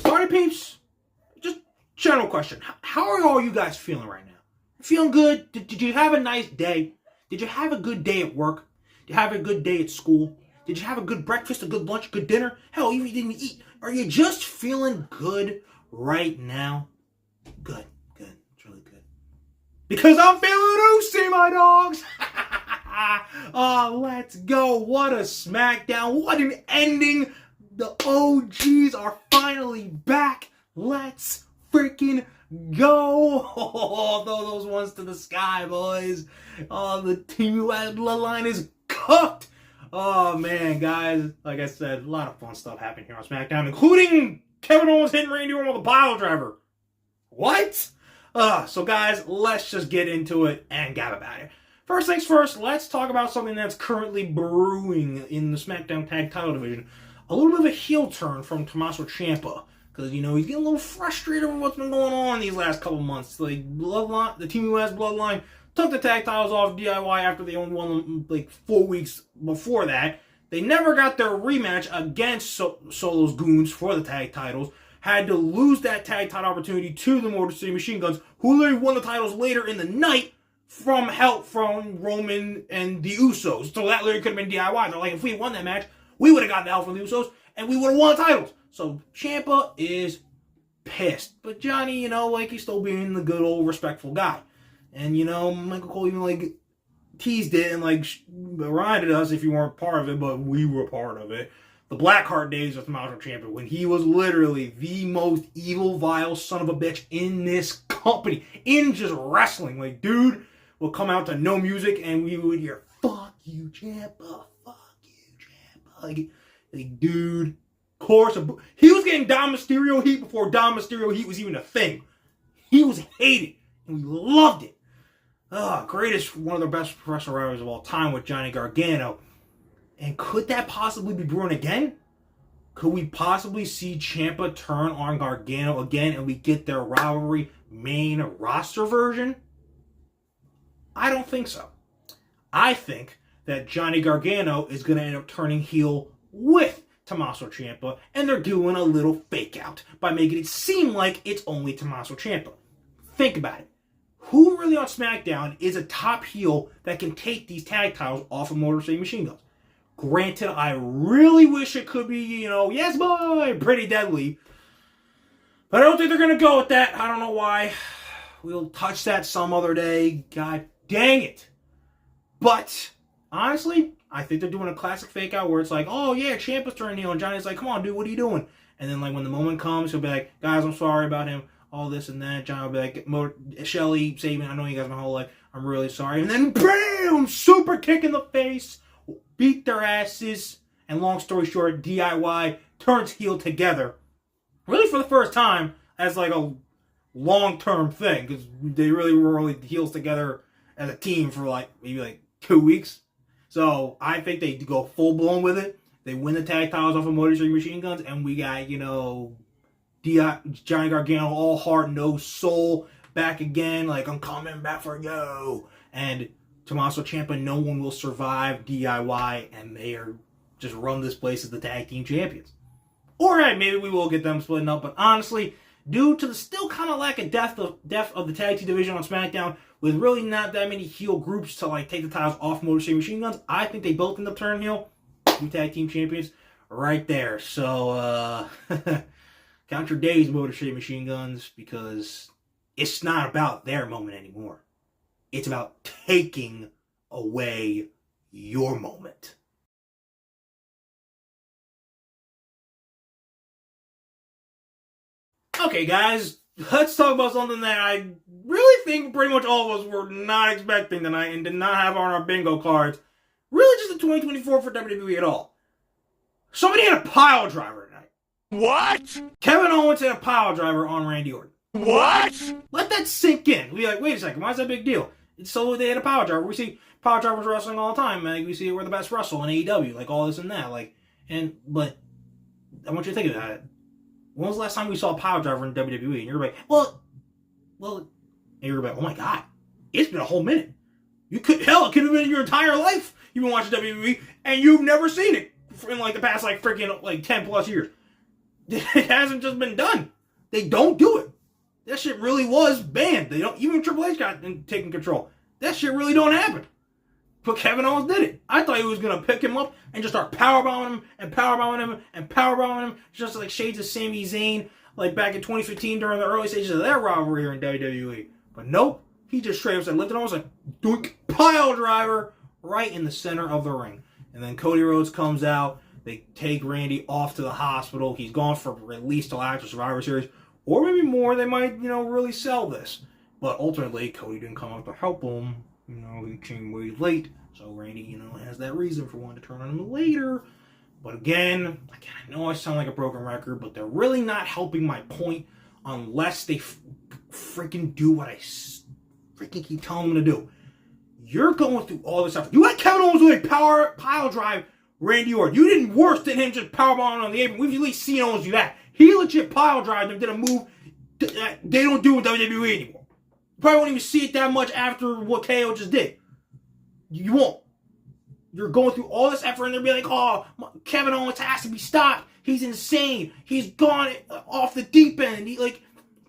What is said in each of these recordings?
Party peeps, just general question. How are all you guys feeling right now? Feeling good? Did you have a nice day? Did you have a good day at work? Did you have a good day at school? Did you have a good breakfast, a good lunch, a good dinner? Hell, even if you didn't eat, are you just feeling good right now? Good. It's really good. Because I'm feeling oozy, my dogs! Oh, let's go. What a SmackDown. What an ending. The OGs are finally back. Let's freaking go. Oh, throw those ones to the sky, boys. Oh, the Team US Bloodline is cooked. Oh, man, guys. Like I said, a lot of fun stuff happened here on SmackDown, including Kevin Owens hitting Randy Orton with a piledriver. What? So, guys, let's just get into it and gab about it. First things first, let's talk about something that's currently brewing in the SmackDown Tag Title division. A little bit of a heel turn from Tommaso Ciampa. Because, you know, he's getting a little frustrated with what's been going on these last couple months. Like, Bloodline, the Team US Bloodline took the tag titles off DIY after they only won them, like, 4 weeks before that. They never got their rematch against Solo's Goons for the tag titles. Had to lose that tag title opportunity to the Motor City Machine Guns, who literally won the titles later in the night from help from Roman and the Usos. So that literally could have been DIY. They're like, if we won that match, we would have gotten the help from the Usos, and we would have won the titles. So Ciampa is pissed. But Johnny, you know, like, he's still being the good old respectful guy. And, you know, Michael Cole even, like, teased it and, like, reminded us, if you weren't part of it, but we were part of it, the Blackheart days with Tommaso Ciampa, when he was literally the most evil, vile son of a bitch in this company, in just wrestling. Like, dude would come out to no music, and we would hear, fuck you, Ciampa, fuck you, Ciampa. Like, dude, of course, he was getting Dom Mysterio heat before Dom Mysterio heat was even a thing. He was hated, and we loved it. Greatest, one of the best professional wrestlers of all time with Johnny Gargano. And could that possibly be brewing again? Could we possibly see Ciampa turn on Gargano again and we get their rivalry main roster version? I don't think so. I think that Johnny Gargano is going to end up turning heel with Tommaso Ciampa, and they're doing a little fake out by making it seem like it's only Tommaso Ciampa. Think about it. Who really on SmackDown is a top heel that can take these tag titles off of Motor City Machine Guns? Granted, I really wish it could be, you know, yes boy, Pretty Deadly. But I don't think they're going to go with that. I don't know why. We'll touch that some other day. God dang it. But, honestly, I think they're doing a classic fake out where it's like, oh yeah, Ciampa's turning heel, and Johnny's like, come on dude, what are you doing? And then like when the moment comes, he'll be like, guys, I'm sorry about him, all this and that. Johnny will be like, Shelly, Saban, I know you guys my whole life, I'm really sorry. And then bam, super kick in the face, beat their asses, and long story short, DIY turns heel together. Really for the first time as like a long-term thing, because they really were only heels together as a team for like maybe like 2 weeks. So I think they go full-blown with it. They win the tag titles off of Motor City Machine Guns, and we got, you know, Johnny Gargano, all heart, no soul, back again, like, I'm coming back for you. And Tommaso Ciampa, no one will survive DIY, and they are just run this place as the tag team champions. Alright, maybe we will get them splitting up, but honestly, due to the still kind of lack of depth of the tag team division on SmackDown, with really not that many heel groups to like take the titles off Motor City Machine Guns, I think they both end up turning heel. Two tag team champions right there. So, count your days, Motor City Machine Guns, because it's not about their moment anymore. It's about taking away your moment. Okay, guys, let's talk about something that I really think pretty much all of us were not expecting tonight and did not have on our bingo cards. Really just the 2024 for WWE at all. Somebody had a pile driver tonight. What? Kevin Owens had a pile driver on Randy Orton. What? Let that sink in. We're like, wait a second, why is that a big deal? So they had a pile driver. We see pile drivers wrestling all the time. Like, we see it, we're the best wrestle in AEW, like all this and that. But I want you to think about it. When was the last time we saw a pile driver in WWE? And you're like, well, and you're like, oh my God, it's been a whole minute. It could have been your entire life. you've been watching WWE, and you've never seen it in like the past like freaking like 10 plus years. It hasn't just been done. They don't do it. That shit really was banned. They don't, even Triple H got taken control. That shit really don't happen. But Kevin Owens did it. I thought he was gonna pick him up and just start powerbombing him and powerbombing him and powerbombing him, just like shades of Sami Zayn, like back in 2015 during the early stages of their rivalry here in WWE. But nope, he just straight up said, lifted almost like doink, pile driver right in the center of the ring. And then Cody Rhodes comes out. They take Randy off to the hospital. He's gone for at least till after Survivor Series, or maybe more. They might, really sell this. But ultimately, Cody didn't come out to help him. He came way late. So Randy, has that reason for wanting to turn on him later. But again, I know I sound like a broken record, but they're really not helping my point unless they freaking do what I freaking keep telling them to do. You're going through all this stuff. You let Kevin Owens do a pile drive Randy Orton. You didn't worse than him just powerbombing on the apron. We've at least seen Owens do that. He legit pile drived him, did a move that they don't do in WWE anymore. You probably won't even see it that much after what KO just did. You won't. You're going through all this effort and they'll be like, oh, Kevin Owens has to be stopped. He's insane. He's gone off the deep end.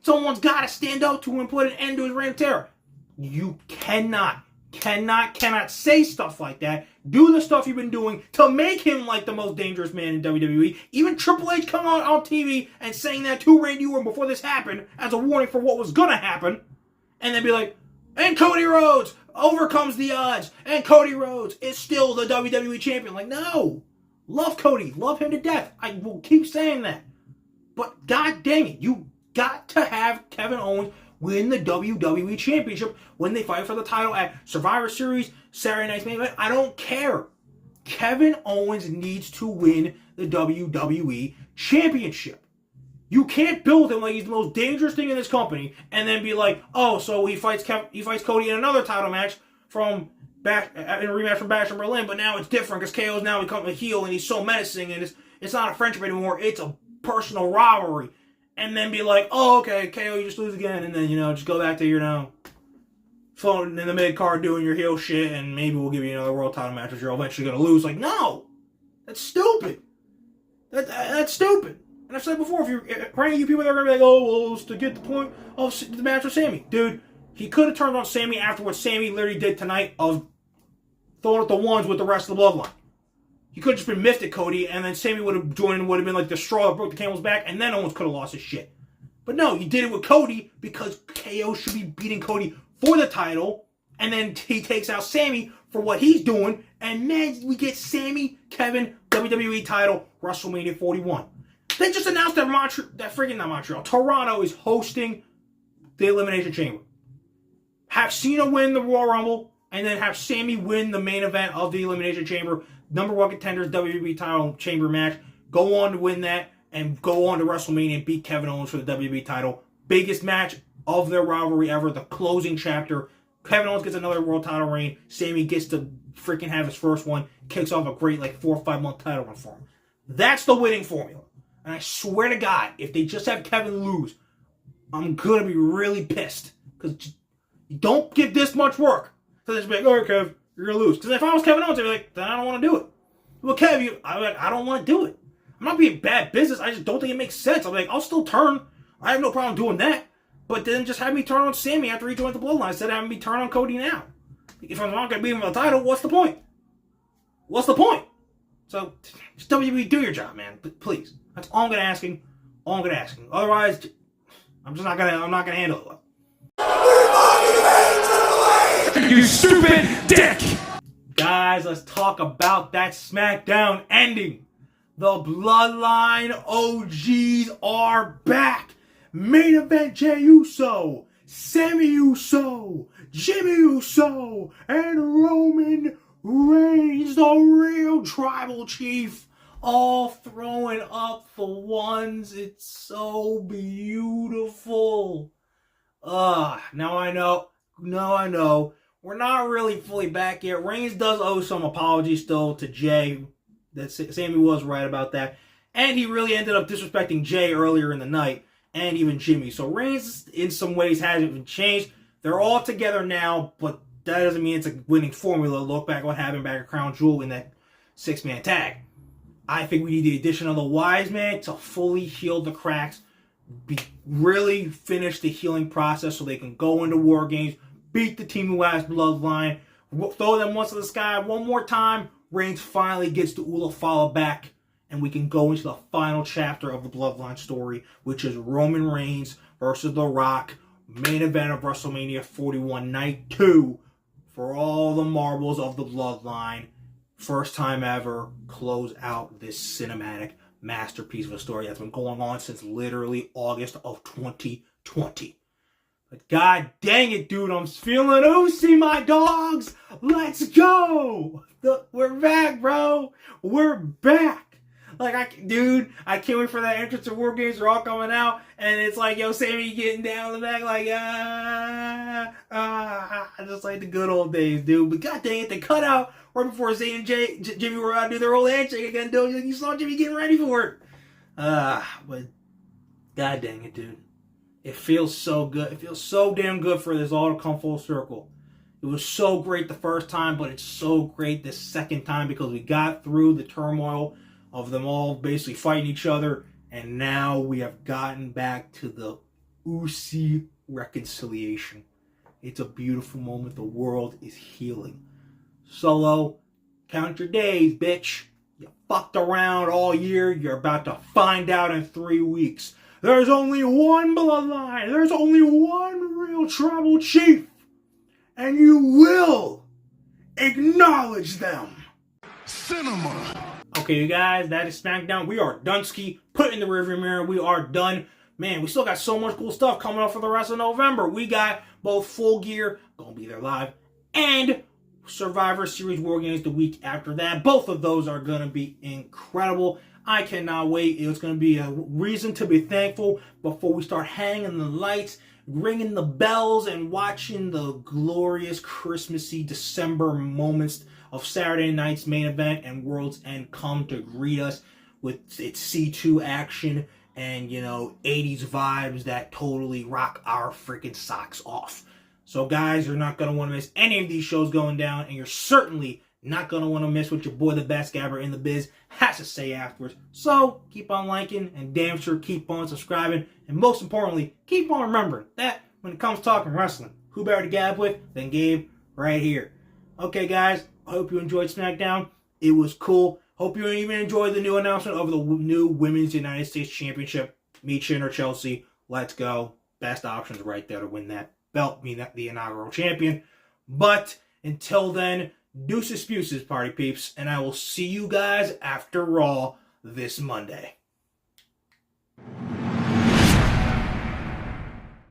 Someone's got to stand up to him and put an end to his reign of terror. You cannot say stuff like that. Do the stuff you've been doing to make him like the most dangerous man in WWE. Even Triple H come on TV and saying that to Randy Orton before this happened as a warning for what was going to happen. And then be like, and Cody Rhodes overcomes the odds. And Cody Rhodes is still the WWE champion. Like, no. Love Cody. Love him to death. I will keep saying that. But god dang it. You got to have Kevin Owens win the WWE Championship when they fight for the title at Survivor Series, Saturday Night's Main Event. I don't care. Kevin Owens needs to win the WWE Championship. You can't build him like he's the most dangerous thing in this company and then be like, oh, so he fights Cody in another title match in a rematch from Bash in Berlin, but now it's different because KO's now become a heel and he's so menacing and it's not a friendship anymore, it's a personal rivalry. And then be like, oh, okay, KO, you just lose again. And then, just go back to, floating in the mid-card doing your heel shit, and maybe we'll give you another world title match, which you're eventually going to lose. Like, no! That's stupid. That's stupid. And I've said before, for any of you people that are going to be like, oh, well, it's to get the point of the match with Sammy. Dude, he could have turned on Sammy after what Sammy literally did tonight of throwing up the ones with the rest of the bloodline. He could have just been miffed at Cody, and then Sammy would have joined and would have been like the straw that broke the camel's back, and then Owens could have lost his shit. But no, you did it with Cody because KO should be beating Cody for the title, and then he takes out Sammy for what he's doing, and then we get Sammy, Kevin, WWE title, WrestleMania 41. They just announced that Toronto is hosting the Elimination Chamber. Have Cena win the Royal Rumble, and then have Sammy win the main event of the Elimination Chamber, number one contenders WWE title chamber match. Go on to win that and go on to WrestleMania and beat Kevin Owens for the WWE title. Biggest match of their rivalry ever, the closing chapter. Kevin Owens gets another world title reign. Sammy gets to freaking have his first one. Kicks off a great 4 or 5 month title run for him. That's the winning formula. And I swear to God, if they just have Kevin lose, I'm going to be really pissed. Because you don't give this much work. So they just be like, all right, Kev, you're going to lose. Because if I was Kevin Owens, I'd be like, then I don't want to do it. Well, Kev, I don't want to do it. I'm not being bad business. I just don't think it makes sense. I'm like, I'll still turn. I have no problem doing that. But then just have me turn on Sammy after he joined the Bloodline instead of having me turn on Cody now. If I'm not going to beat him for the title, what's the point? What's the point? So, just WWE, do your job, man. Please. That's all I'm going to asking. All I'm going to asking. Otherwise, I'm not going to handle it well. You stupid dick! Guys, let's talk about that SmackDown ending. The Bloodline OGs are back. Main event Jey Uso, Sami Uso, Jimmy Uso, and Roman Reigns, the real tribal chief, all throwing up the ones. It's so beautiful. Now I know. We're not really fully back yet. Reigns does owe some apologies still to Jey. That Sami was right about that. And he really ended up disrespecting Jey earlier in the night. And even Jimmy. So Reigns, in some ways, hasn't even changed. They're all together now, but that doesn't mean it's a winning formula. Look back what happened back at Crown Jewel in that 6-man tag. I think we need the addition of the Wise Man to fully heal the cracks, really finish the healing process so they can go into War Games, beat the Team who has Bloodline, throw them once to the sky one more time. Reigns finally gets the Ulafala back, and we can go into the final chapter of the Bloodline story, which is Roman Reigns versus The Rock, main event of WrestleMania 41 Night 2, for all the marbles of the Bloodline. First time ever, close out this cinematic masterpiece of a story that's been going on since literally August of 2020. But god dang it, dude, I'm feeling oozy, my dogs. Let's go. We're back, bro. We're back. Like, I can't wait for that entrance to War Games. They're all coming out, and it's like, yo, Sammy getting down the back, like, just like the good old days, dude. But god dang it, they cut out right before Zayn and Jimmy were out to do their old handshake again, dude. You saw Jimmy getting ready for it. But god dang it, dude. It feels so good. It feels so damn good for this all to come full circle. It was so great the first time, but it's so great this second time because we got through the turmoil of them all basically fighting each other, and now we have gotten back to the Usi reconciliation. It's a beautiful moment. The world is healing. Solo, count your days, bitch. You fucked around all year. You're about to find out in 3 weeks. There's only one bloodline. There's only one real tribal chief. And you will acknowledge them. Cinema. Okay, you guys, that is SmackDown. We are Dunsky. Put in the rearview mirror. We are done. Man, we still got so much cool stuff coming up for the rest of November. We got both Full Gear, gonna be there live, and Survivor Series War Games the week after that. Both of those are gonna be incredible. I cannot wait. It's gonna be a reason to be thankful before we start hanging the lights, ringing the bells, and watching the glorious Christmassy December moments of Saturday night's main event and World's End come to greet us with its C2 action and, 80s vibes that totally rock our freaking socks off. So guys, you're not going to want to miss any of these shows going down, and you're certainly not going to want to miss what your boy, the best gabber in the biz, has to say afterwards. So keep on liking, and damn sure keep on subscribing, and most importantly, keep on remembering that when it comes to talking wrestling, who better to gab with than Gabe right here. Okay guys, I hope you enjoyed SmackDown. It was cool. Hope you even enjoyed the new announcement of the new Women's United States Championship. Michin or Chelsea, let's go. Best options right there to win that belt, being the inaugural champion. But until then, deuces, party peeps, and I will see you guys after Raw this Monday.